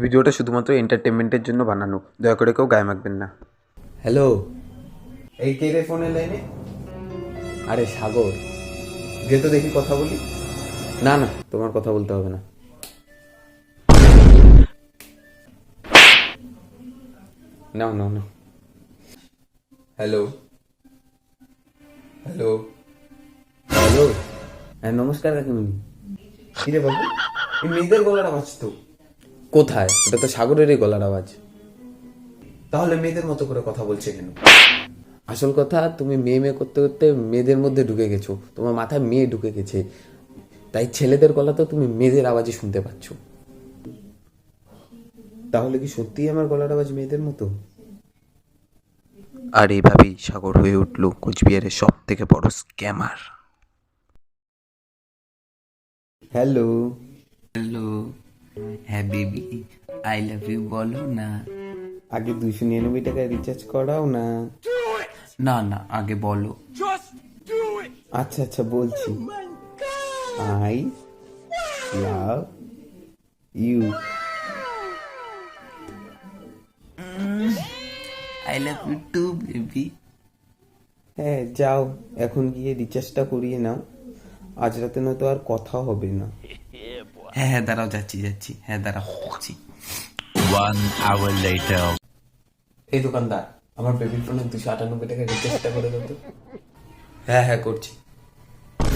ভিডিওটা শুধুমাত্র এন্টারটেনমেন্টের জন্য বানানো, দয়া করে কেউ গায়ে মাখবেন না। হ্যালো, এই কে রে ফোনের লাইনে? আরে সাগর, যে তো দেখি কথা বলি। না না, তোমার কথা বলতে হবে না। নাও নাও নাও। হ্যালো হ্যালো হ্যালো, হ্যাঁ নমস্কার কাকিমণি। কিরে বাবু, এই মেয়েদের গলার আওয়াজ তো। কোথায়? এটা তো সাগরেরই গলার আওয়াজ। তাহলে মেয়েদের মতো করে কথা বলছে কেন? আসল কথা, তুমি মেয়ে মেয়ে করতে করতে মেয়েদের মধ্যে ঢুকে গেছো, তোমার মাথায় মেয়ে ঢুকে গেছে, তাই ছেলেদের গলা তো তুমি মেয়েদের আওয়াজই শুনতে পাচ্ছ। তাহলে কি সত্যিই আমার গলার আওয়াজ মেয়েদের মতো? আর এইভাবেই সাগর হয়ে উঠল কোচবিহারের সব থেকে বড় স্ক্যামার। হ্যালো হ্যালো, হ্যাঁ বেবি, আই লাভ ইউ বলো না। আগে 299 টাকা রিচার্জ করাও না। না না, আগে বলো। আচ্ছা আচ্ছা বলছি। I love you. I love you too baby. হ্যাঁ যাও, এখন গিয়ে রিচার্জটা করিয়ে নাও, আজ রাতে নয়তো আর কথা হবে না। হ্যাঁ হ্যাঁ, দাঁড়াও, যাচ্ছি যাচ্ছি, হ্যাঁ দাঁড়াও, যাচ্ছি। 1 hour later. এই দোকানদার, আমার বেবির ফোনে 298 টাকা রিচার্জটা করে দাও তো। হ্যাঁ হ্যাঁ করছি।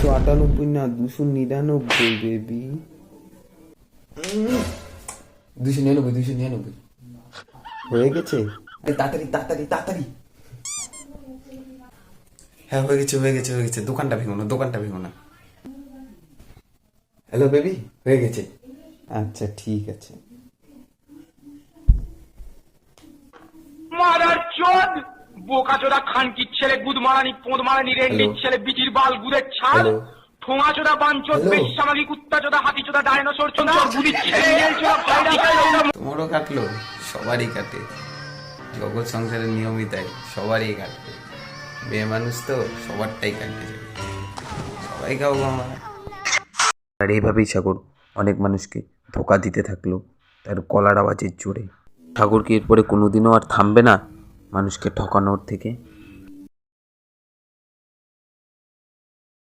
298 না, 299 বেবি। 299 হয়ে গেছে? তাড়াতাড়ি তাড়াতাড়ি তাড়াতাড়ি। হ্যাঁ হয়ে গেছে হয়ে গেছে হয়ে গেছে, দোকানটা ভেঙো না, দোকানটা ভেঙো না। হ্যালো বেবি, হয়ে গেছে। আচ্ছা ঠিক আছে। মারার চোদ বোকাচোদা খানকির ছেলে, গুদমারানি পোদমারানি রেন্ডির Hello? ছেলে, বিচির বাল গুদের ছাল, Hello? ঠোঙাচোদা বাঞ্চোদ, Hello? বেশ্যামাগি কুত্তাচোদা, হাতিচোদা, ডায়নোসর চোদা, গুদির ছেলে, ইয়েলচোদা, ভাইরাস, তোমারও কাটলো? সবারই কাটে, জগৎ সংসারের নিয়মই তাই, সবারই কাটবে। মেয়ে মানুষ তো সবারটাই কাটতে যাবে, সবাই খাও আমার। আর এইভাবেই সাগর অনেক মানুষকে ধোকা দিতে থাকলো তার গলার আওয়াজের জোরে। সাগর কি এরপরে কোনোদিনও আর থামবে না মানুষকে ঠকানোর থেকে?